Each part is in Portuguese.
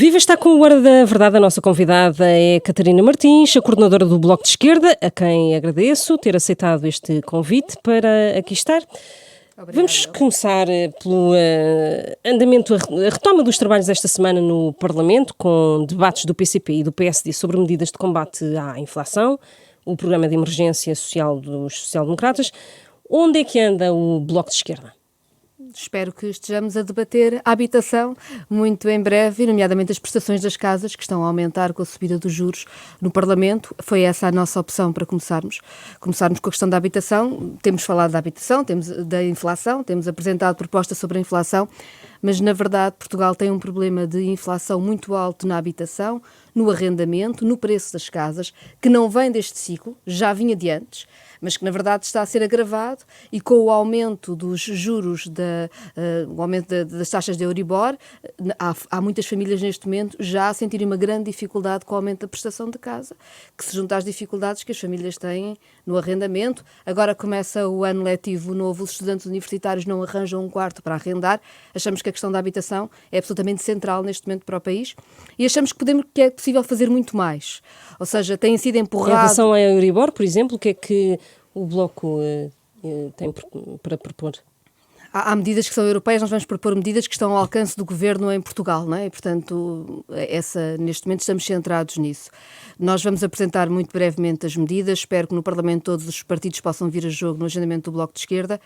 Viva, está com o Hora da Verdade. A nossa convidada é Catarina Martins, a coordenadora do Bloco de Esquerda, a quem agradeço ter aceitado este convite para aqui estar. Obrigada. Vamos começar pelo andamento, a retoma dos trabalhos esta semana no Parlamento, com debates do PCP e do PSD sobre medidas de combate à inflação, o programa de emergência social dos social-democratas. Onde é que anda o Bloco de Esquerda? Espero que estejamos a debater a habitação muito em breve, nomeadamente as prestações das casas, que estão a aumentar com a subida dos juros no Parlamento. Foi essa a nossa opção para começarmos. Começarmos com a questão da habitação. Temos falado da habitação, temos da inflação, temos apresentado propostas sobre a inflação, mas, na verdade, Portugal tem um problema de inflação muito alto na habitação, no arrendamento, no preço das casas, que não vem deste ciclo, já vinha de antes, mas que, na verdade, está a ser agravado, e com o aumento dos juros, o aumento das taxas de Euribor, há muitas famílias neste momento já a sentirem uma grande dificuldade com o aumento da prestação de casa, que se junta às dificuldades que as famílias têm no arrendamento. Agora começa o ano letivo novo, os estudantes universitários não arranjam um quarto para arrendar. Achamos que a questão da habitação é absolutamente central neste momento para o país e achamos que é possível fazer muito mais. Ou seja, tem sido empurrado... Em relação à Euribor, por exemplo, o que é que o Bloco tem para propor? Há medidas que são europeias, nós vamos propor medidas que estão ao alcance do governo em Portugal, não é? E, portanto, neste momento estamos centrados nisso. Nós vamos apresentar muito brevemente as medidas, espero que no Parlamento todos os partidos possam vir a jogo no agendamento do Bloco de Esquerda.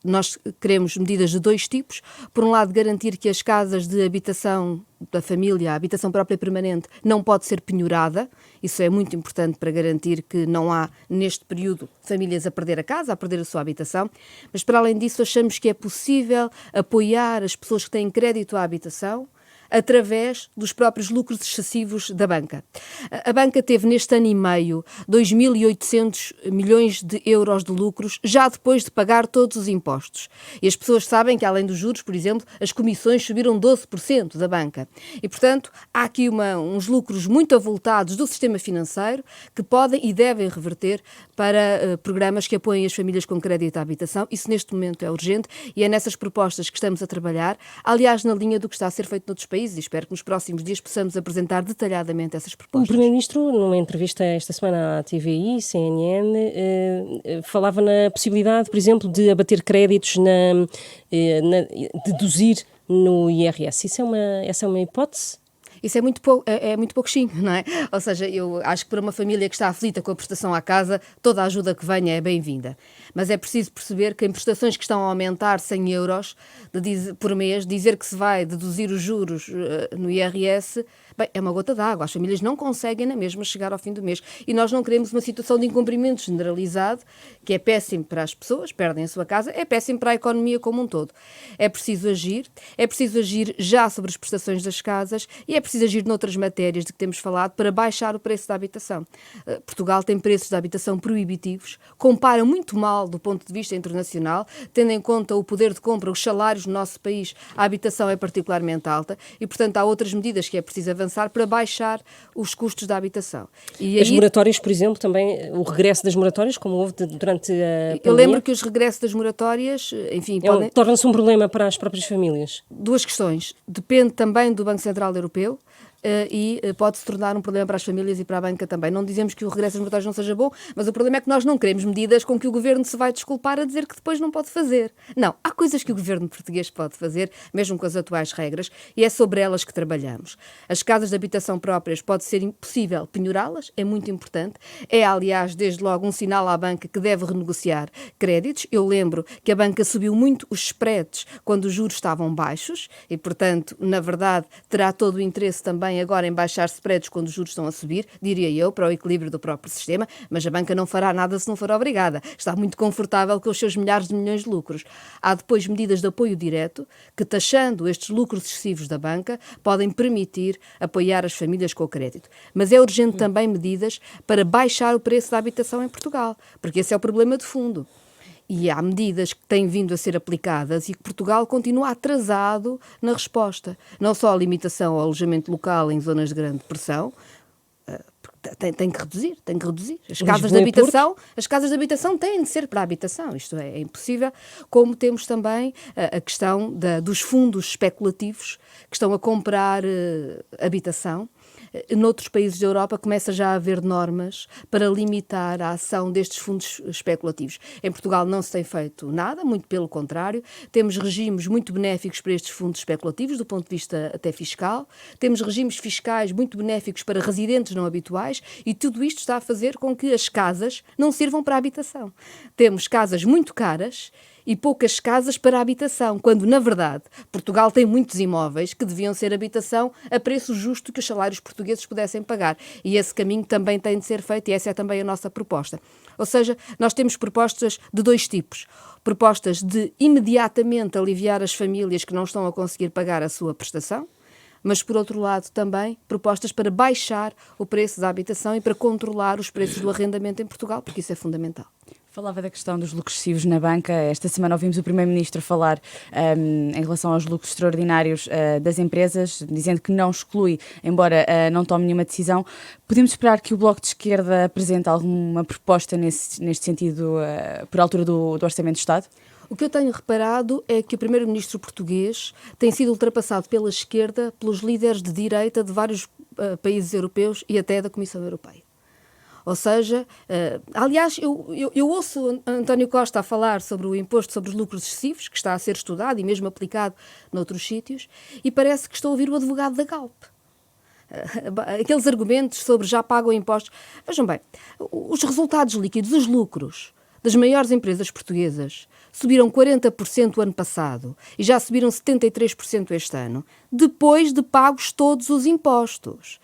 Nós queremos medidas de dois tipos. Por um lado, garantir que as casas de habitação da família, a habitação própria e permanente, não pode ser penhorada. Isso é muito importante para garantir que não há, neste período, famílias a perder a casa, a perder a sua habitação. Mas, para além disso, achamos que é possível apoiar as pessoas que têm crédito à habitação através dos próprios lucros excessivos da banca. A banca teve neste ano e meio 2.800 milhões de euros de lucros, já depois de pagar todos os impostos. E as pessoas sabem que, além dos juros, por exemplo, as comissões subiram 12% da banca. E, portanto, há aqui uns lucros muito avultados do sistema financeiro que podem e devem reverter para programas que apoiem as famílias com crédito à habitação. Isso, neste momento, é urgente e é nessas propostas que estamos a trabalhar, aliás, na linha do que está a ser feito noutros países, e espero que nos próximos dias possamos apresentar detalhadamente essas propostas. O Primeiro-Ministro, numa entrevista esta semana à TVI, CNN, falava na possibilidade, por exemplo, de abater créditos, deduzir no IRS. Essa é uma hipótese? Isso é muito pouquinho, não é? Ou seja, eu acho que para uma família que está aflita com a prestação à casa, toda a ajuda que venha é bem-vinda. Mas é preciso perceber que em prestações que estão a aumentar 100 euros por mês, dizer que se vai deduzir os juros no IRS, bem, é uma gota d'água. As famílias não conseguem na mesma chegar ao fim do mês. E nós não queremos uma situação de incumprimento generalizado, que é péssimo para as pessoas, perdem a sua casa, é péssimo para a economia como um todo. É preciso agir já sobre as prestações das casas e é preciso agir noutras matérias de que temos falado para baixar o preço da habitação. Portugal tem preços de habitação proibitivos, compara muito mal do ponto de vista internacional, tendo em conta o poder de compra, os salários no nosso país, a habitação é particularmente alta e, portanto, há outras medidas que é preciso avançar para baixar os custos da habitação. E as moratórias, por exemplo, também, o regresso das moratórias, como houve durante a pandemia? Eu lembro que os regressos das moratórias, enfim, torna-se um problema para as próprias famílias. Duas questões. Depende também do Banco Central Europeu. E pode-se tornar um problema para as famílias e para a banca também. Não dizemos que o regresso das moratórias não seja bom, mas o problema é que nós não queremos medidas com que o governo se vai desculpar a dizer que depois não pode fazer. Não, há coisas que o governo português pode fazer, mesmo com as atuais regras, e é sobre elas que trabalhamos. As casas de habitação próprias pode ser impossível penhorá-las, é muito importante. É, aliás, desde logo um sinal à banca que deve renegociar créditos. Eu lembro que a banca subiu muito os spreads quando os juros estavam baixos e, portanto, na verdade, terá todo o interesse também agora em baixar spreads quando os juros estão a subir, diria eu, para o equilíbrio do próprio sistema, mas a banca não fará nada se não for obrigada. Está muito confortável com os seus milhares de milhões de lucros. Há depois medidas de apoio direto que, taxando estes lucros excessivos da banca, podem permitir apoiar as famílias com o crédito. Mas é urgente também medidas para baixar o preço da habitação em Portugal, porque esse é o problema de fundo. E há medidas que têm vindo a ser aplicadas e que Portugal continua atrasado na resposta. Não só a limitação ao alojamento local em zonas de grande pressão, porque tem que reduzir, tem que reduzir. As casas de habitação têm de ser para a habitação, isto é impossível, como temos também a questão dos fundos especulativos que estão a comprar habitação. Noutros países da Europa começa já a haver normas para limitar a ação destes fundos especulativos. Em Portugal não se tem feito nada, muito pelo contrário. Temos regimes muito benéficos para estes fundos especulativos, do ponto de vista até fiscal. Temos regimes fiscais muito benéficos para residentes não habituais e tudo isto está a fazer com que as casas não sirvam para a habitação. Temos casas muito caras e poucas casas para a habitação, quando, na verdade, Portugal tem muitos imóveis que deviam ser habitação a preço justo que os salários portugueses pudessem pagar. E esse caminho também tem de ser feito e essa é também a nossa proposta. Ou seja, nós temos propostas de dois tipos. Propostas de imediatamente aliviar as famílias que não estão a conseguir pagar a sua prestação, mas, por outro lado, também propostas para baixar o preço da habitação e para controlar os preços do arrendamento em Portugal, porque isso é fundamental. Falava da questão dos lucros excessivos na banca. Esta semana ouvimos o Primeiro-Ministro falar em relação aos lucros extraordinários das empresas, dizendo que não exclui, embora não tome nenhuma decisão. Podemos esperar que o Bloco de Esquerda apresente alguma proposta neste sentido por altura do Orçamento de Estado? O que eu tenho reparado é que o primeiro-ministro português tem sido ultrapassado pela esquerda pelos líderes de direita de vários países europeus e até da Comissão Europeia. Ou seja, aliás, eu ouço António Costa a falar sobre o imposto sobre os lucros excessivos, que está a ser estudado e mesmo aplicado noutros sítios, e parece que estou a ouvir o advogado da Galp. Aqueles argumentos sobre já pagam impostos. Vejam bem, os resultados líquidos, os lucros das maiores empresas portuguesas subiram 40% o ano passado e já subiram 73% este ano, depois de pagos todos os impostos.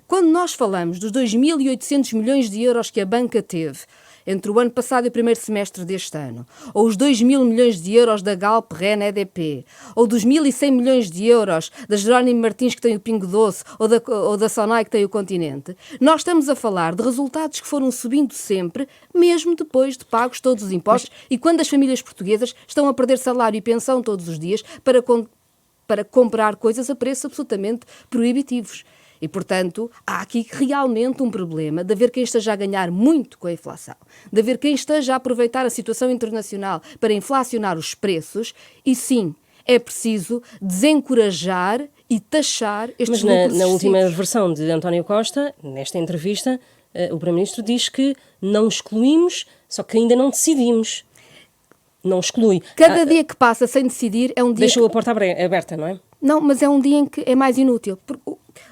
Quando nós falamos dos 2.800 milhões de euros que a banca teve entre o ano passado e o primeiro semestre deste ano, ou os 2.000 milhões de euros da Galp, REN, EDP, ou dos 1.100 milhões de euros da Jerónimo Martins, que tem o Pingo Doce, ou da Sonai, que tem o Continente, nós estamos a falar de resultados que foram subindo sempre, mesmo depois de pagos todos os impostos, e quando as famílias portuguesas estão a perder salário e pensão todos os dias para comprar coisas a preços absolutamente proibitivos. E, portanto, há aqui realmente um problema de haver quem esteja a ganhar muito com a inflação, de haver quem esteja a aproveitar a situação internacional para inflacionar os preços e, sim, é preciso desencorajar e taxar estes lucros excessivos. Mas na última versão de António Costa, nesta entrevista, o Primeiro-Ministro diz que não excluímos, só que ainda não decidimos. Não exclui. Cada dia que passa sem decidir é um dia... Deixou a porta aberta, não é? Não, mas é um dia em que é mais inútil.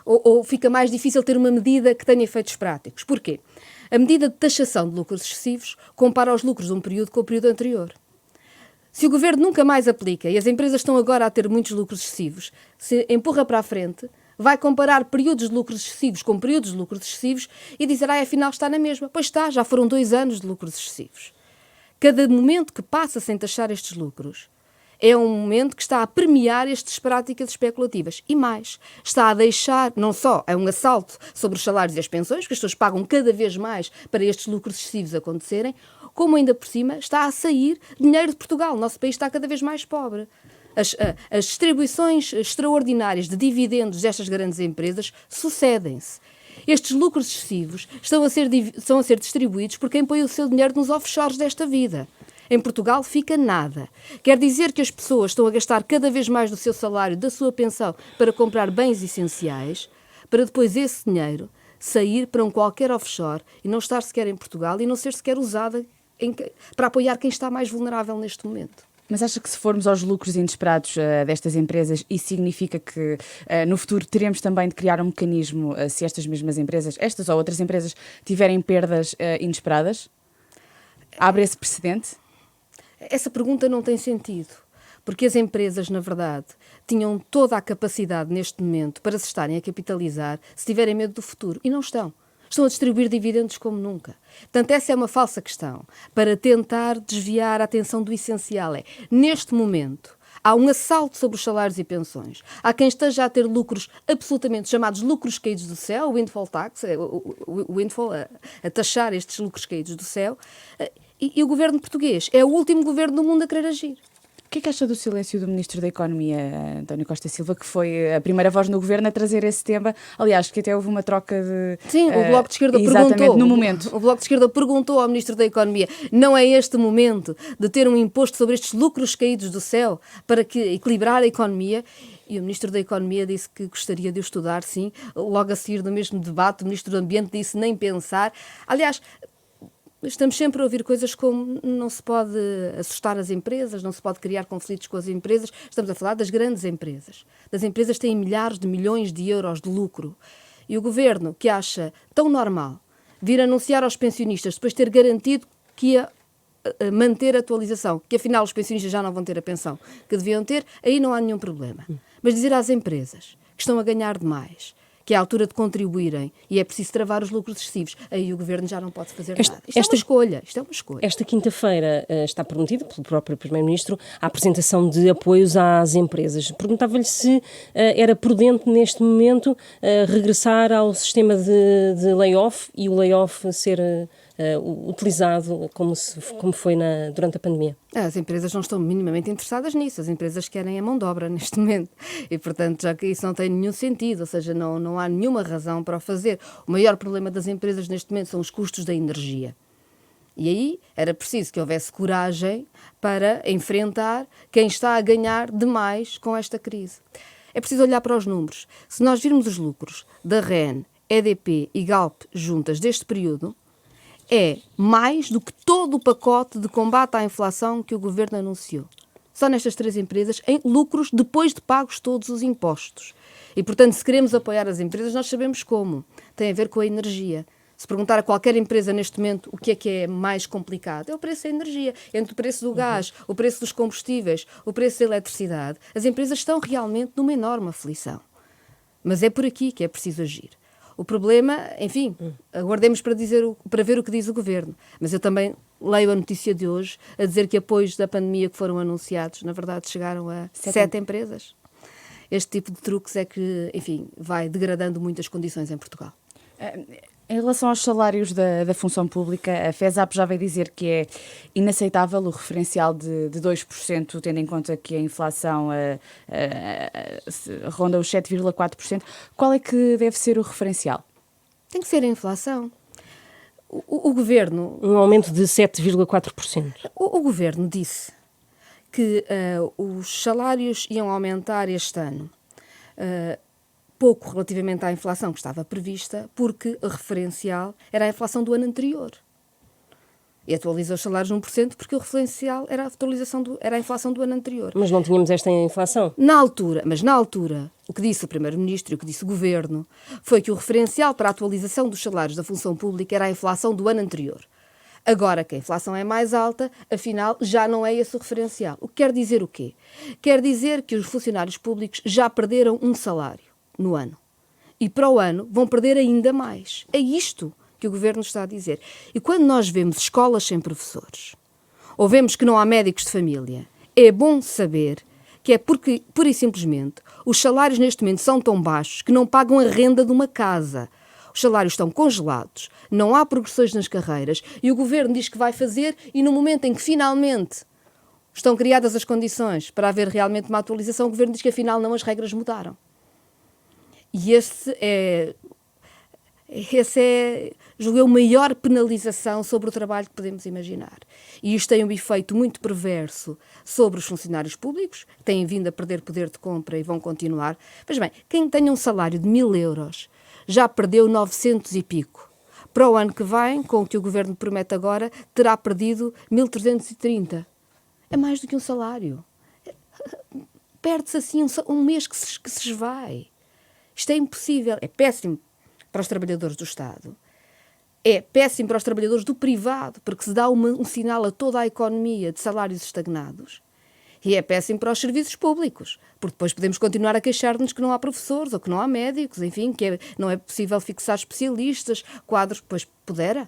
Ou fica mais difícil ter uma medida que tenha efeitos práticos. Porquê? A medida de taxação de lucros excessivos compara os lucros de um período com o período anterior. Se o governo nunca mais aplica e as empresas estão agora a ter muitos lucros excessivos, se empurra para a frente, vai comparar períodos de lucros excessivos com períodos de lucros excessivos e dizer, afinal está na mesma. Pois está, já foram 2 anos de lucros excessivos. Cada momento que passa sem taxar estes lucros é um momento que está a premiar estas práticas especulativas. E mais, está a deixar, não só é um assalto sobre os salários e as pensões, que as pessoas pagam cada vez mais para estes lucros excessivos acontecerem, como ainda por cima está a sair dinheiro de Portugal. O nosso país está cada vez mais pobre. As distribuições extraordinárias de dividendos destas grandes empresas sucedem-se. Estes lucros excessivos estão a ser distribuídos por quem põe o seu dinheiro nos offshores desta vida. Em Portugal fica nada. Quer dizer que as pessoas estão a gastar cada vez mais do seu salário, da sua pensão, para comprar bens essenciais, para depois esse dinheiro sair para um qualquer offshore e não estar sequer em Portugal e não ser sequer usada para apoiar quem está mais vulnerável neste momento. Mas acha que se formos aos lucros inesperados destas empresas, isso significa que no futuro teremos também de criar um mecanismo se estas mesmas empresas, estas ou outras empresas, tiverem perdas inesperadas? Abre esse precedente? Essa pergunta não tem sentido, porque as empresas, na verdade, tinham toda a capacidade neste momento para se estarem a capitalizar se tiverem medo do futuro, e não estão. Estão a distribuir dividendos como nunca. Portanto, essa é uma falsa questão para tentar desviar a atenção do essencial. Neste momento, há um assalto sobre os salários e pensões. Há quem esteja a ter lucros absolutamente chamados lucros caídos do céu, o windfall tax, o windfall, a taxar estes lucros caídos do céu. E o governo português é o último governo do mundo a querer agir. que é que acha do silêncio do Ministro da Economia, António Costa Silva, que foi a primeira voz no Governo a trazer esse tema? Aliás, que até houve uma troca de... Sim, o Bloco de Esquerda perguntou, no momento. O Bloco de Esquerda perguntou ao Ministro da Economia: não é este momento de ter um imposto sobre estes lucros caídos do céu para equilibrar a economia? E o Ministro da Economia disse que gostaria de o estudar, sim. Logo a seguir do mesmo debate, o Ministro do Ambiente disse nem pensar. Aliás, estamos sempre a ouvir coisas como não se pode assustar as empresas, não se pode criar conflitos com as empresas. Estamos a falar das grandes empresas. Das empresas que têm milhares de milhões de euros de lucro. E o Governo, que acha tão normal vir anunciar aos pensionistas, depois de ter garantido que ia manter a atualização, que afinal os pensionistas já não vão ter a pensão que deviam ter, aí não há nenhum problema. Mas dizer às empresas que estão a ganhar demais, que é a altura de contribuírem e é preciso travar os lucros excessivos, aí o Governo já não pode fazer nada. Isto é uma escolha. Esta quinta-feira está prometida pelo próprio Primeiro-Ministro a apresentação de apoios às empresas. Perguntava-lhe se era prudente neste momento regressar ao sistema de layoff e o layoff ser utilizado como foi durante a pandemia. As empresas não estão minimamente interessadas nisso. As empresas querem a mão de obra neste momento. E, portanto, já que isso não tem nenhum sentido, ou seja, não há nenhuma razão para o fazer. O maior problema das empresas neste momento são os custos da energia. E aí era preciso que houvesse coragem para enfrentar quem está a ganhar demais com esta crise. É preciso olhar para os números. Se nós virmos os lucros da REN, EDP e Galp juntas deste período, é mais do que todo o pacote de combate à inflação que o Governo anunciou. Só nestas 3 empresas, em lucros depois de pagos todos os impostos. E, portanto, se queremos apoiar as empresas, nós sabemos como. Tem a ver com a energia. Se perguntar a qualquer empresa neste momento o que é mais complicado, é o preço da energia. Entre o preço do gás, o preço dos combustíveis, o preço da eletricidade, as empresas estão realmente numa enorme aflição. Mas é por aqui que é preciso agir. O problema, enfim, aguardemos para ver o que diz o Governo. Mas eu também leio a notícia de hoje a dizer que apoios da pandemia que foram anunciados, na verdade, chegaram a 7 empresas. Este tipo de truques é que, enfim, vai degradando muitas condições em Portugal. Em relação aos salários da função pública, a FESAP já veio dizer que é inaceitável o referencial de 2%, tendo em conta que a inflação ronda os 7,4%. Qual é que deve ser o referencial? Tem que ser a inflação. O Governo... Um aumento de 7,4%. O Governo disse que os salários iam aumentar este ano pouco relativamente à inflação que estava prevista, porque o referencial era a inflação do ano anterior. E atualizou os salários 1% porque o referencial era a inflação do ano anterior. Mas não tínhamos esta inflação? Na altura, o que disse o Primeiro-Ministro e o que disse o Governo foi que o referencial para a atualização dos salários da função pública era a inflação do ano anterior. Agora que a inflação é mais alta, afinal, já não é esse o referencial. O que quer dizer o quê? Quer dizer que os funcionários públicos já perderam um salário no ano. E para o ano vão perder ainda mais. É isto que o Governo está a dizer. E quando nós vemos escolas sem professores, ou vemos que não há médicos de família, é bom saber que é porque, pura e simplesmente, os salários neste momento são tão baixos que não pagam a renda de uma casa. Os salários estão congelados, não há progressões nas carreiras e o Governo diz que vai fazer e no momento em que finalmente estão criadas as condições para haver realmente uma atualização, o Governo diz que afinal não, as regras mudaram. E esse é, julgo eu, a maior penalização sobre o trabalho que podemos imaginar. E isto tem um efeito muito perverso sobre os funcionários públicos, que têm vindo a perder poder de compra e vão continuar. Mas bem, quem tem um salário de 1.000 euros já perdeu 900 e pico. Para o ano que vem, com o que o Governo promete agora, terá perdido 1.330. É mais do que um salário. Perde-se assim um mês que se esvai. Isto é impossível, é péssimo para os trabalhadores do Estado, é péssimo para os trabalhadores do privado, porque se dá um sinal a toda a economia de salários estagnados, e é péssimo para os serviços públicos, porque depois podemos continuar a queixar-nos que não há professores ou que não há médicos, enfim, que não é possível fixar especialistas, quadros, pois pudera,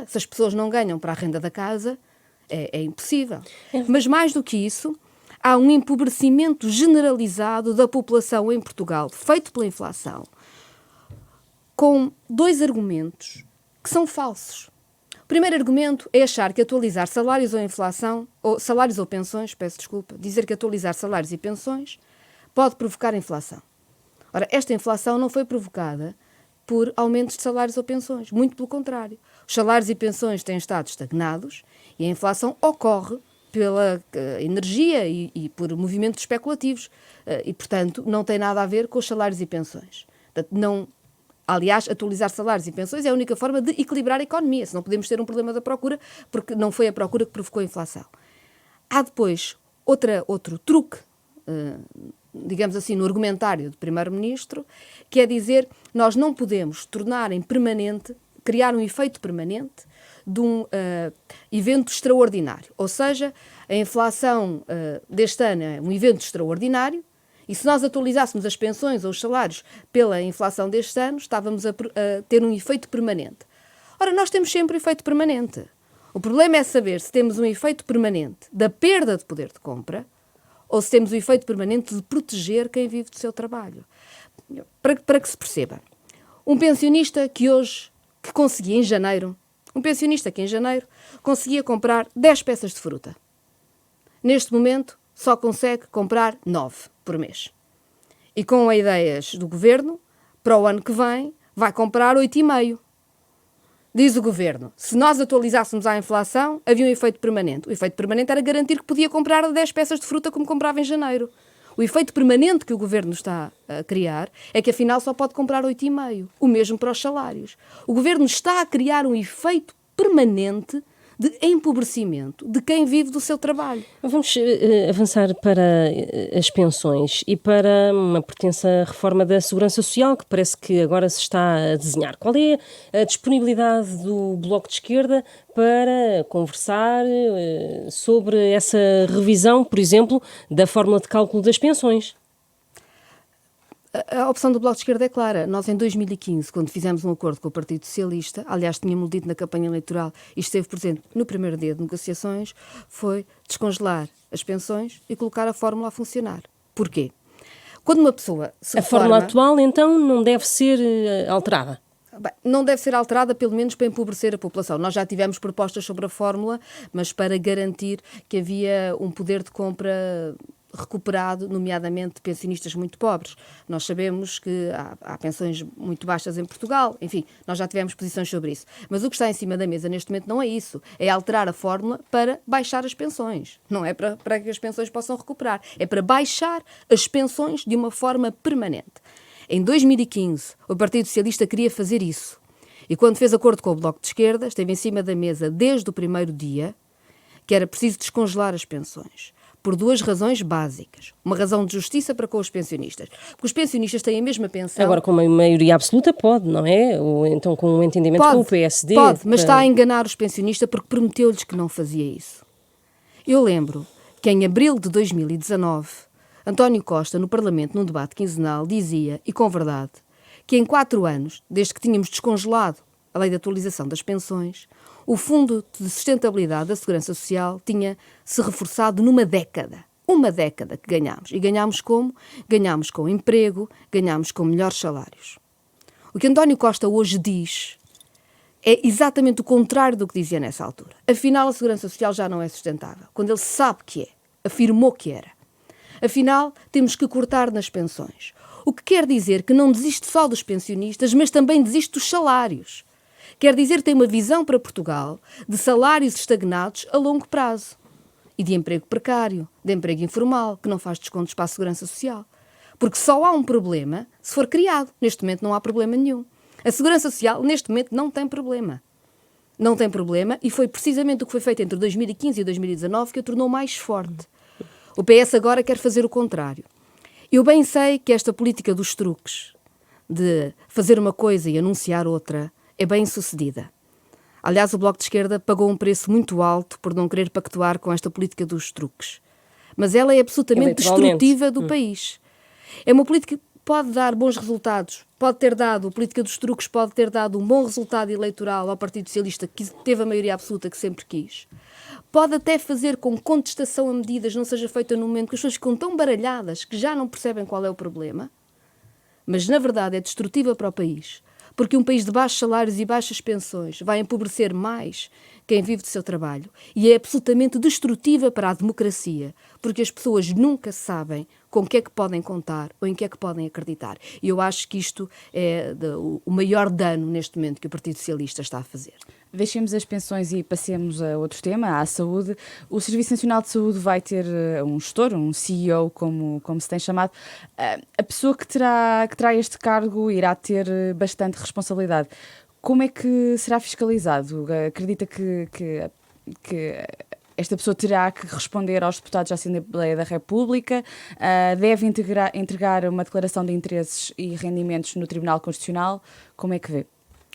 se as pessoas não ganham para a renda da casa, é impossível. Mas mais do que isso, há um empobrecimento generalizado da população em Portugal, feito pela inflação, com 2 argumentos que são falsos. O primeiro argumento é achar que atualizar salários ou inflação, ou salários ou pensões, dizer que atualizar salários e pensões pode provocar inflação. Ora, esta inflação não foi provocada por aumentos de salários ou pensões, muito pelo contrário. Os salários e pensões têm estado estagnados e a inflação ocorre pela energia e por movimentos especulativos e, portanto, não tem nada a ver com os salários e pensões. Portanto, aliás, atualizar salários e pensões é a única forma de equilibrar a economia, senão podemos ter um problema da procura, porque não foi a procura que provocou a inflação. Há depois outro truque, digamos assim, no argumentário do Primeiro-Ministro, que é dizer que nós não podemos tornar em permanente, criar um efeito permanente de um evento extraordinário. Ou seja, a inflação deste ano é um evento extraordinário e se nós atualizássemos as pensões ou os salários pela inflação deste ano, estávamos a ter um efeito permanente. Ora, nós temos sempre efeito permanente. O problema é saber se temos um efeito permanente da perda de poder de compra ou se temos o efeito permanente de proteger quem vive do seu trabalho. Para que se perceba, um pensionista que conseguia em janeiro, conseguia comprar 10 peças de fruta. Neste momento, só consegue comprar 9 por mês. E com as ideias do Governo, para o ano que vem, vai comprar 8,5. Diz o Governo, se nós atualizássemos a inflação, havia um efeito permanente. O efeito permanente era garantir que podia comprar 10 peças de fruta como comprava em janeiro. O efeito permanente que o Governo está a criar é que, afinal, só pode comprar 8,5. O mesmo para os salários. O Governo está a criar um efeito permanente de empobrecimento de quem vive do seu trabalho. Vamos avançar para as pensões e para uma pertença reforma da Segurança Social, que parece que agora se está a desenhar. Qual é a disponibilidade do Bloco de Esquerda para conversar sobre essa revisão, por exemplo, da fórmula de cálculo das pensões? A opção do Bloco de Esquerda é clara. Nós, em 2015, quando fizemos um acordo com o Partido Socialista, aliás, tínhamos dito na campanha eleitoral e esteve presente no primeiro dia de negociações, foi descongelar as pensões e colocar a fórmula a funcionar. Porquê? Quando uma pessoa se reforma... A fórmula atual, então, não deve ser alterada? Bem, não deve ser alterada, pelo menos para empobrecer a população. Nós já tivemos propostas sobre a fórmula, mas para garantir que havia um poder de compra recuperado, nomeadamente de pensionistas muito pobres. Nós sabemos que há pensões muito baixas em Portugal, enfim, nós já tivemos posições sobre isso. Mas o que está em cima da mesa neste momento não é isso, é alterar a fórmula para baixar as pensões. Não é para que as pensões possam recuperar, é para baixar as pensões de uma forma permanente. Em 2015, o Partido Socialista queria fazer isso. E quando fez acordo com o Bloco de Esquerda, esteve em cima da mesa desde o primeiro dia que era preciso descongelar as pensões. Por duas razões básicas. Uma razão de justiça para com os pensionistas. Porque os pensionistas têm a mesma pensão... Agora, com uma maioria absoluta, pode, não é? Ou então com um entendimento com o PSD... Pode, mas está a enganar os pensionistas porque prometeu-lhes que não fazia isso. Eu lembro que em abril de 2019, António Costa, no Parlamento, num debate quinzenal, dizia, e com verdade, que em 4 anos, desde que tínhamos descongelado a lei de atualização das pensões, o Fundo de Sustentabilidade da Segurança Social tinha-se reforçado numa década. Uma década que ganhámos. E ganhámos como? Ganhámos com emprego, ganhámos com melhores salários. O que António Costa hoje diz é exatamente o contrário do que dizia nessa altura. Afinal, a Segurança Social já não é sustentável. Quando ele sabe que é. Afirmou que era. Afinal, temos que cortar nas pensões. O que quer dizer que não desiste só dos pensionistas, mas também desiste dos salários. Quer dizer que tem uma visão para Portugal de salários estagnados a longo prazo e de emprego precário, de emprego informal, que não faz descontos para a Segurança Social. Porque só há um problema se for criado. Neste momento não há problema nenhum. A Segurança Social, neste momento, não tem problema. Não tem problema e foi precisamente o que foi feito entre 2015 e 2019 que a tornou mais forte. O PS agora quer fazer o contrário. Eu bem sei que esta política dos truques, de fazer uma coisa e anunciar outra, é bem sucedida. Aliás, o Bloco de Esquerda pagou um preço muito alto por não querer pactuar com esta política dos truques. Mas ela é absolutamente destrutiva do país. É uma política que pode dar bons resultados. A política dos truques pode ter dado um bom resultado eleitoral ao Partido Socialista, que teve a maioria absoluta que sempre quis. Pode até fazer com que contestação a medidas não seja feita no momento que as pessoas ficam tão baralhadas que já não percebem qual é o problema. Mas, na verdade, é destrutiva para o país. porque um país de baixos salários e baixas pensões vai empobrecer mais quem vive do seu trabalho e é absolutamente destrutiva para a democracia, porque as pessoas nunca sabem com o que é que podem contar ou em que é que podem acreditar. E eu acho que isto é o maior dano neste momento que o Partido Socialista está a fazer. Deixemos as pensões e passemos a outro tema, à saúde. O Serviço Nacional de Saúde vai ter um gestor, um CEO, como se tem chamado. A pessoa que terá este cargo irá ter bastante responsabilidade. Como é que será fiscalizado? Acredita que esta pessoa terá que responder aos deputados da Assembleia da República? Deve entregar uma declaração de interesses e rendimentos no Tribunal Constitucional? Como é que vê?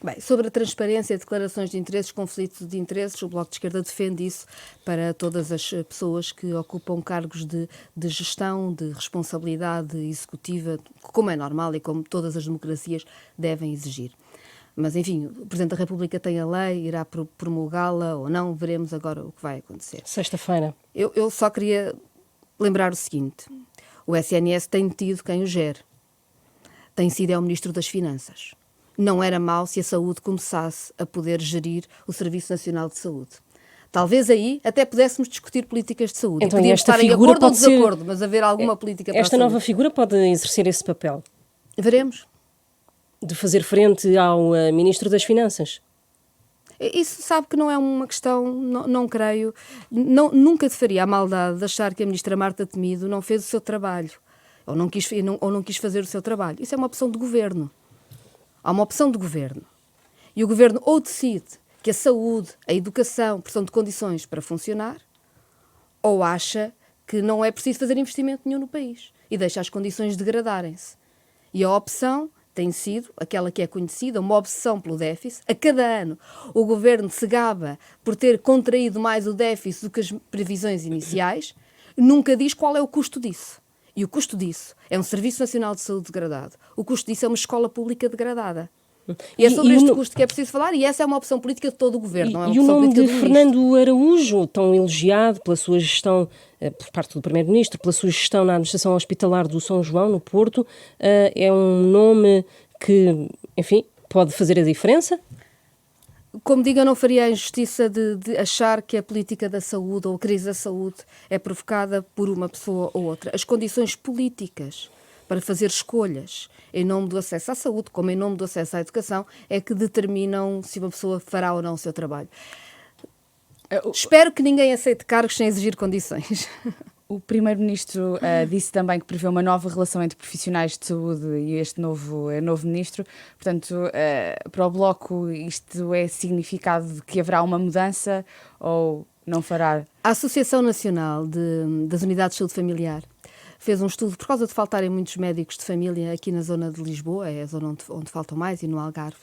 Bem, sobre a transparência, declarações de interesses, conflitos de interesses, o Bloco de Esquerda defende isso para todas as pessoas que ocupam cargos de gestão, de responsabilidade executiva, como é normal e como todas as democracias devem exigir. Mas, enfim, o Presidente da República tem a lei, irá promulgá-la ou não, veremos agora o que vai acontecer. Sexta-feira. Eu só queria lembrar o seguinte: o SNS tem tido quem o gere. Tem sido o Ministro das Finanças. Não era mau se a saúde começasse a poder gerir o Serviço Nacional de Saúde. Talvez aí até pudéssemos discutir políticas de saúde. Então, podíamos estar em acordo ou desacordo, mas haver alguma política para a saúde. Esta nova figura pode exercer esse papel? Veremos. De fazer frente ao Ministro das Finanças? Isso sabe que não é uma questão, não creio, nunca te faria a maldade de achar que a Ministra Marta Temido não fez o seu trabalho, ou não quis fazer o seu trabalho. Isso é uma opção de governo. Há uma opção de governo. E o governo ou decide que a saúde, a educação precisam de condições para funcionar, ou acha que não é preciso fazer investimento nenhum no país e deixa as condições degradarem-se. E a opção tem sido aquela que é conhecida, uma obsessão pelo déficit. A cada ano o governo se gaba por ter contraído mais o déficit do que as previsões iniciais, nunca diz qual é o custo disso. E o custo disso é um Serviço Nacional de Saúde degradado. O custo disso é uma escola pública degradada. E é sobre este custo que é preciso falar, e essa é uma opção política de todo o governo. Não é uma e o opção nome política de do Fernando Araújo, tão elogiado pela sua gestão, por parte do Primeiro-Ministro, pela sua gestão na administração hospitalar do São João, no Porto, é um nome que, enfim, pode fazer a diferença? Como digo, eu não faria a injustiça de achar que a política da saúde ou a crise da saúde é provocada por uma pessoa ou outra. As condições políticas para fazer escolhas em nome do acesso à saúde, como em nome do acesso à educação, é que determinam se uma pessoa fará ou não o seu trabalho. Espero que ninguém aceite cargos sem exigir condições. O Primeiro-Ministro disse também que prevê uma nova relação entre profissionais de saúde e este novo Ministro. Portanto, para o Bloco, isto é significado de que haverá uma mudança ou não fará? A Associação Nacional das Unidades de Saúde Familiar fez um estudo, por causa de faltarem muitos médicos de família aqui na zona de Lisboa, é a zona onde faltam mais, e no Algarve,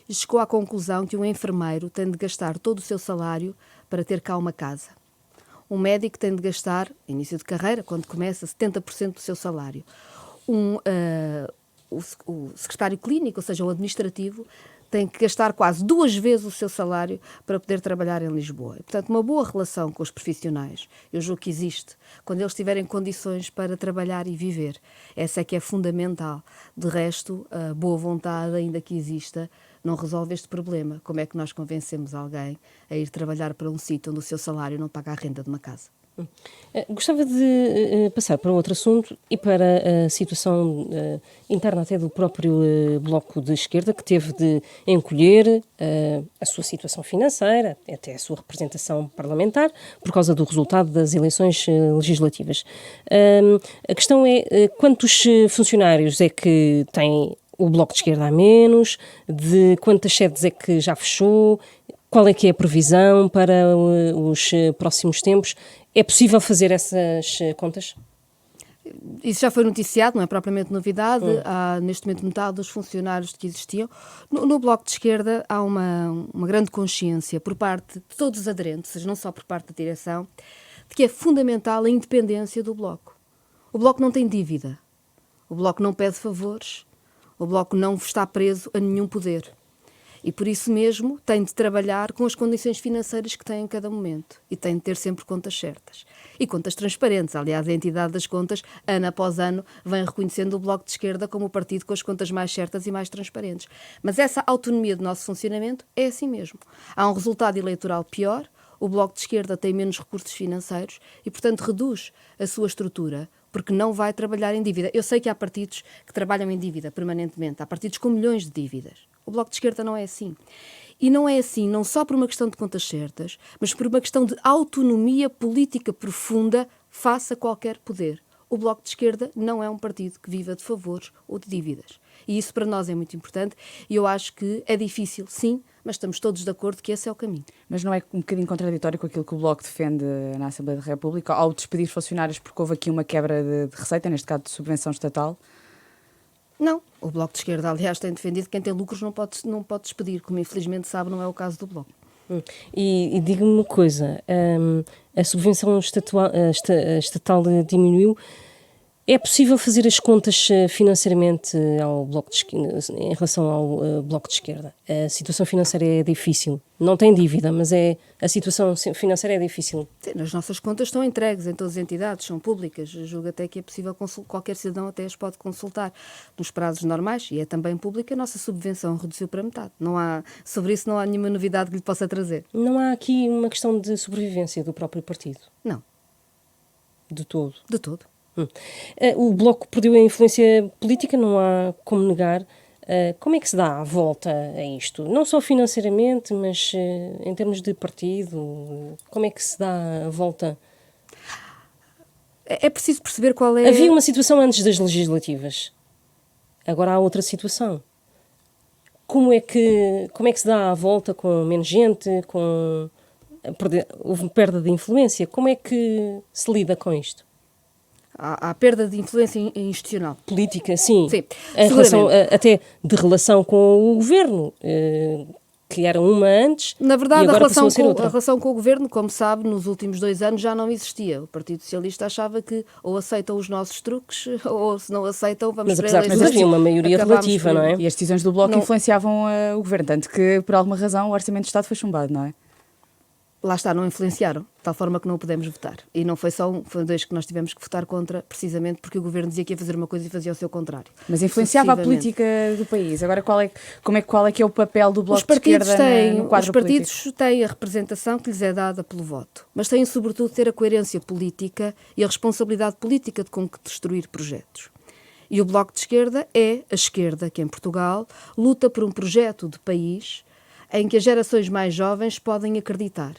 e chegou à conclusão que um enfermeiro tem de gastar todo o seu salário para ter cá uma casa. Um médico tem de gastar, início de carreira, quando começa, 70% do seu salário. O secretário clínico, ou seja, o administrativo, tem que gastar quase 2 vezes o seu salário para poder trabalhar em Lisboa. E, portanto, uma boa relação com os profissionais, eu julgo que existe, quando eles tiverem condições para trabalhar e viver. Essa é que é fundamental. De resto, a boa vontade, ainda que exista, não resolve este problema. Como é que nós convencemos alguém a ir trabalhar para um sítio onde o seu salário não paga a renda de uma casa? Gostava de passar para outro assunto e para a situação interna até do próprio Bloco de Esquerda, que teve de encolher a sua situação financeira, até a sua representação parlamentar, por causa do resultado das eleições legislativas. A questão é quantos funcionários é que tem o Bloco de Esquerda a menos, de quantas sedes é que já fechou, qual é que é a previsão para os próximos tempos? É possível fazer essas contas? Isso já foi noticiado, não é propriamente novidade. Há, neste momento, metade dos funcionários que existiam. No Bloco de Esquerda há uma grande consciência por parte de todos os aderentes, ou seja, não só por parte da direção, de que é fundamental a independência do Bloco. O Bloco não tem dívida. O Bloco não pede favores. O Bloco não está preso a nenhum poder. E por isso mesmo tem de trabalhar com as condições financeiras que tem em cada momento. E tem de ter sempre contas certas. E contas transparentes. Aliás, a entidade das contas, ano após ano, vem reconhecendo o Bloco de Esquerda como o partido com as contas mais certas e mais transparentes. Mas essa autonomia do nosso funcionamento é assim mesmo. Há um resultado eleitoral pior, o Bloco de Esquerda tem menos recursos financeiros e, portanto, reduz a sua estrutura, porque não vai trabalhar em dívida. Eu sei que há partidos que trabalham em dívida permanentemente, há partidos com milhões de dívidas. O Bloco de Esquerda não é assim. E não é assim não só por uma questão de contas certas, mas por uma questão de autonomia política profunda face a qualquer poder. O Bloco de Esquerda não é um partido que viva de favores ou de dívidas. E isso para nós é muito importante e eu acho que é difícil, sim, mas estamos todos de acordo que esse é o caminho. Mas não é um bocadinho contraditório com aquilo que o Bloco defende na Assembleia da República ao despedir funcionários porque houve aqui uma quebra de receita, neste caso de subvenção estatal? Não. O Bloco de Esquerda, aliás, tem defendido que quem tem lucros não pode despedir, como infelizmente sabe não é o caso do Bloco. E diga-me uma coisa, a subvenção estatal diminuiu. É possível fazer as contas financeiramente ao Bloco de Esquerda, em relação ao Bloco de Esquerda? A situação financeira é difícil. Não tem dívida, mas a situação financeira é difícil. Sim, as nossas contas estão entregues em todas as entidades, são públicas. Eu julgo até que é possível qualquer cidadão até as pode consultar nos prazos normais e é também pública. A nossa subvenção reduziu para metade. Sobre isso não há nenhuma novidade que lhe possa trazer. Não há aqui uma questão de sobrevivência do próprio partido? Não. De todo? De todo. O Bloco perdeu a influência política, não há como negar. Como é que se dá a volta a isto? Não só financeiramente, mas em termos de partido, como é que se dá a volta? É preciso perceber qual é... Havia uma situação antes das legislativas, agora há outra situação. Como é que se dá a volta com menos gente, houve perda de influência? Como é que se lida com isto? Há perda de influência institucional. Política, sim. Sim, Até de relação com o governo, que era uma antes. Na verdade, e agora passou a ser outra. A relação com o governo, como sabe, nos últimos 2 anos já não existia. O Partido Socialista achava que ou aceitam os nossos truques, ou se não aceitam, vamos para eleições. Mas havia uma maioria relativa, não é? E as decisões do Bloco influenciavam o governo, tanto que, por alguma razão, o Orçamento de Estado foi chumbado, não é? Lá está, não influenciaram, de tal forma que não o pudemos votar. E não foi só foi 2 que nós tivemos que votar contra, precisamente porque o governo dizia que ia fazer uma coisa e fazia o seu contrário. Mas influenciava a política do país. Agora, qual é que é o papel do Bloco de Esquerda no quadro político? Os partidos têm a representação que lhes é dada pelo voto, mas têm, sobretudo, de ter a coerência política e a responsabilidade política de construir projetos. E o Bloco de Esquerda é a esquerda que, em Portugal, luta por um projeto de país em que as gerações mais jovens podem acreditar.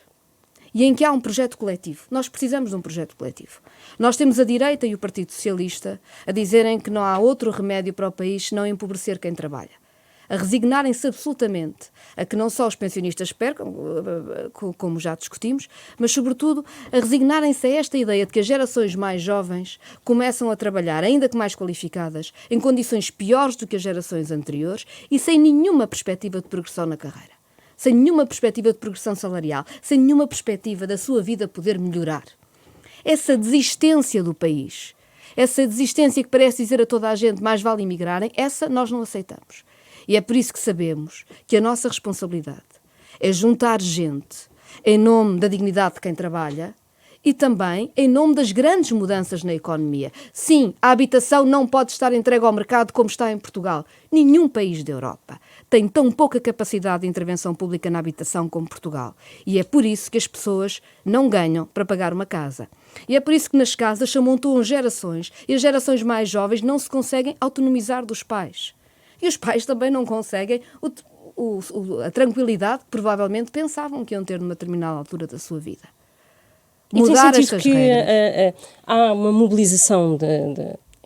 E em que há um projeto coletivo. Nós precisamos de um projeto coletivo. Nós temos a direita e o Partido Socialista a dizerem que não há outro remédio para o país senão empobrecer quem trabalha. A resignarem-se absolutamente a que não só os pensionistas percam, como já discutimos, mas sobretudo a resignarem-se a esta ideia de que as gerações mais jovens começam a trabalhar, ainda que mais qualificadas, em condições piores do que as gerações anteriores e sem nenhuma perspectiva de progressão na carreira. Sem nenhuma perspectiva de progressão salarial, sem nenhuma perspectiva da sua vida poder melhorar. Essa desistência do país, essa desistência que parece dizer a toda a gente mais vale emigrarem, essa nós não aceitamos. E é por isso que sabemos que a nossa responsabilidade é juntar gente em nome da dignidade de quem trabalha e também em nome das grandes mudanças na economia. Sim, a habitação não pode estar entregue ao mercado como está em Portugal. Nenhum país da Europa tem tão pouca capacidade de intervenção pública na habitação como Portugal. E é por isso que as pessoas não ganham para pagar uma casa. E é por isso que nas casas se amontoam gerações e as gerações mais jovens não se conseguem autonomizar dos pais. E os pais também não conseguem a tranquilidade que provavelmente pensavam que iam ter numa determinada altura da sua vida. Mudar e tem sentido que há uma mobilização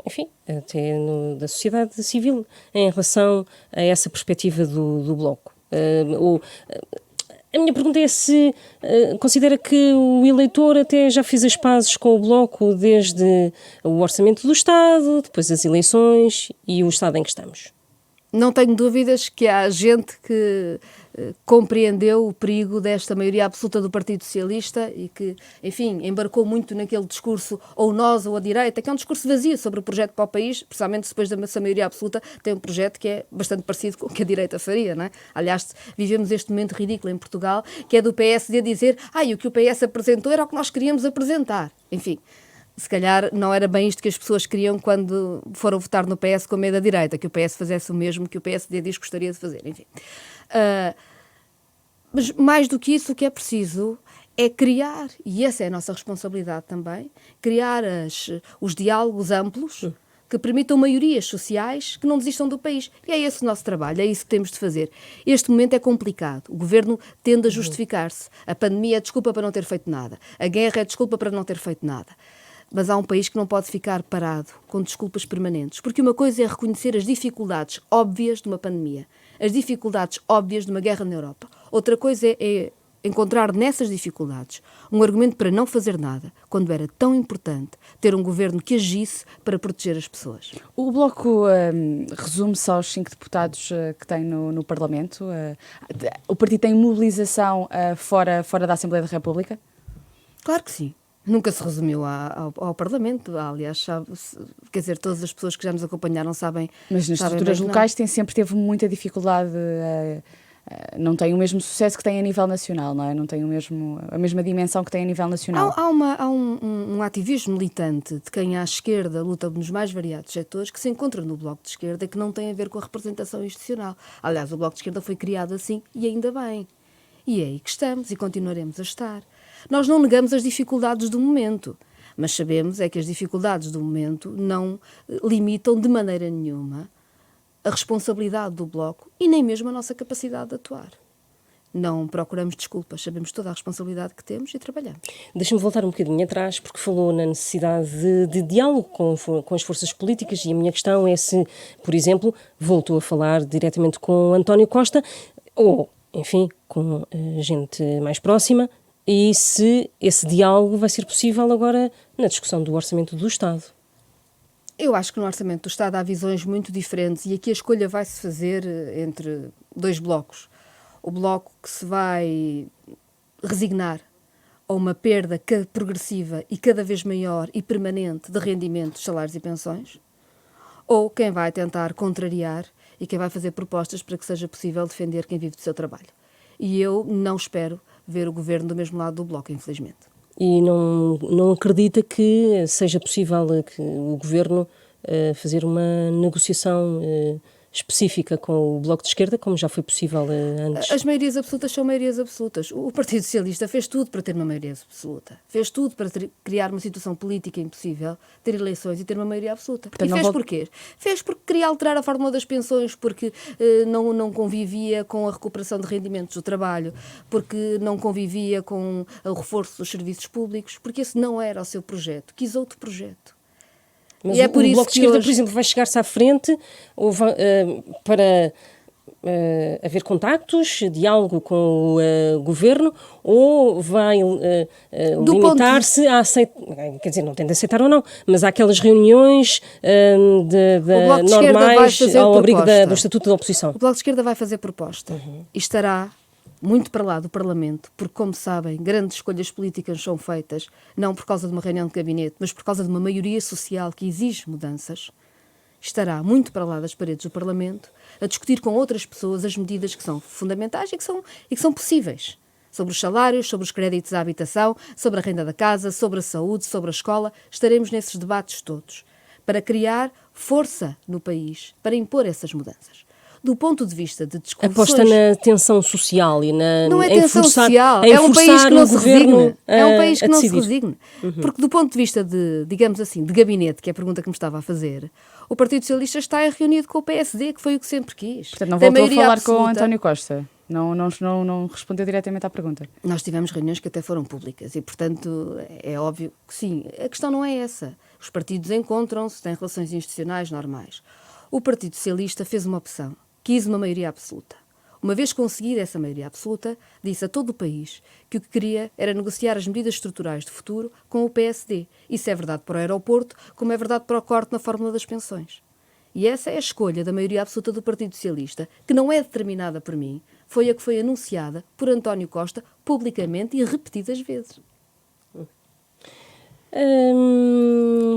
enfim, até da sociedade civil em relação a essa perspectiva do Bloco. A minha pergunta é se considera que o eleitor até já fez as pazes com o Bloco desde o orçamento do Estado, depois as eleições e o estado em que estamos. Não tenho dúvidas que há gente que compreendeu o perigo desta maioria absoluta do Partido Socialista e que, enfim, embarcou muito naquele discurso ou nós ou a direita, que é um discurso vazio sobre o projeto para o país, precisamente depois dessa maioria absoluta, tem um projeto que é bastante parecido com o que a direita faria, não é? Aliás, vivemos este momento ridículo em Portugal, que é do PSD dizer o que o PS apresentou era o que nós queríamos apresentar. Enfim, se calhar não era bem isto que as pessoas queriam quando foram votar no PS com medo da direita, que o PS fizesse o mesmo que o PSD diz que gostaria de fazer, enfim. Mas mais do que isso, o que é preciso é criar, e essa é a nossa responsabilidade também, criar os diálogos amplos que permitam maiorias sociais que não desistam do país. E é esse o nosso trabalho, é isso que temos de fazer. Este momento é complicado. O governo tende a justificar-se. A pandemia é desculpa para não ter feito nada. A guerra é desculpa para não ter feito nada. Mas há um país que não pode ficar parado com desculpas permanentes. Porque uma coisa é reconhecer as dificuldades óbvias de uma pandemia, as dificuldades óbvias de uma guerra na Europa. Outra coisa é encontrar nessas dificuldades um argumento para não fazer nada, quando era tão importante ter um governo que agisse para proteger as pessoas. O Bloco resume-se aos 5 deputados que tem no Parlamento. O partido tem mobilização fora da Assembleia da República? Claro que sim. Nunca se resumiu ao Parlamento, aliás, quer dizer, todas as pessoas que já nos acompanharam sabem. Mas nas estruturas locais sempre teve muita dificuldade, não tem o mesmo sucesso que tem a nível nacional, não é? Não tem a mesma dimensão que tem a nível nacional. Há um ativismo militante de quem à esquerda luta nos mais variados setores que se encontra no Bloco de Esquerda e que não tem a ver com a representação institucional. Aliás, o Bloco de Esquerda foi criado assim e ainda bem. E é aí que estamos e continuaremos a estar. Nós não negamos as dificuldades do momento, mas sabemos é que as dificuldades do momento não limitam de maneira nenhuma a responsabilidade do Bloco e nem mesmo a nossa capacidade de atuar. Não procuramos desculpas, sabemos toda a responsabilidade que temos e trabalhamos. Deixa-me voltar um bocadinho atrás, porque falou na necessidade de diálogo com as forças políticas e a minha questão é se, por exemplo, voltou a falar diretamente com António Costa ou, enfim, com gente mais próxima, e se esse diálogo vai ser possível agora na discussão do Orçamento do Estado. Eu acho que no Orçamento do Estado há visões muito diferentes e aqui a escolha vai-se fazer entre dois blocos. O bloco que se vai resignar a uma perda progressiva e cada vez maior e permanente de rendimentos, salários e pensões, ou quem vai tentar contrariar e quem vai fazer propostas para que seja possível defender quem vive do seu trabalho. E eu não espero ver o governo do mesmo lado do bloco, infelizmente. E não acredita que seja possível que o governo fazer uma negociação específica com o Bloco de Esquerda, como já foi possível antes? As maiorias absolutas são maiorias absolutas. O Partido Socialista fez tudo para ter uma maioria absoluta. Fez tudo para criar uma situação política impossível, ter eleições e ter uma maioria absoluta. Portanto, e fez porquê? Fez porque queria alterar a fórmula das pensões, porque não convivia com a recuperação de rendimentos do trabalho, porque não convivia com o reforço dos serviços públicos, porque esse não era o seu projeto. Quis outro projeto. Mas e é por o isso Bloco de que Esquerda, hoje... por exemplo, vai chegar-se à frente ou para haver contactos, diálogo com o governo, ou vai limitar-se a aceitar, quer dizer, não tem de aceitar ou não, mas há aquelas reuniões normais ao abrigo do Estatuto da Oposição. O Bloco de Esquerda vai fazer proposta e estará muito para lá do Parlamento, porque, como sabem, grandes escolhas políticas são feitas não por causa de uma reunião de gabinete, mas por causa de uma maioria social que exige mudanças. Estará muito para lá das paredes do Parlamento a discutir com outras pessoas as medidas que são fundamentais e que são possíveis. Sobre os salários, sobre os créditos à habitação, sobre a renda da casa, sobre a saúde, sobre a escola. Estaremos nesses debates todos para criar força no país, para impor essas mudanças. Do ponto de vista de discussões... Aposta na tensão social e não é tensão social, é um país que não se resigna. É um país que não se resigna. Porque do ponto de vista de, digamos assim, de gabinete, que é a pergunta que me estava a fazer, o Partido Socialista está reunido com o PSD, que foi o que sempre quis. Portanto, não voltou a falar absoluta com António Costa? Não respondeu diretamente à pergunta? Nós tivemos reuniões que até foram públicas e, portanto, é óbvio que sim. A questão não é essa. Os partidos encontram-se, têm relações institucionais normais. O Partido Socialista fez uma opção. Quis uma maioria absoluta. Uma vez conseguida essa maioria absoluta, disse a todo o país que o que queria era negociar as medidas estruturais de futuro com o PSD. Isso é verdade para o aeroporto, como é verdade para o corte na fórmula das pensões. E essa é a escolha da maioria absoluta do Partido Socialista, que não é determinada por mim, foi a que foi anunciada por António Costa publicamente e repetidas vezes.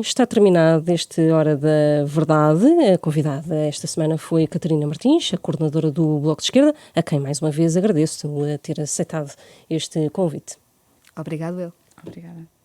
Está terminado este Hora da Verdade. A convidada esta semana foi Catarina Martins, a coordenadora do Bloco de Esquerda, a quem mais uma vez agradeço ter aceitado este convite. Obrigado, eu. Obrigada.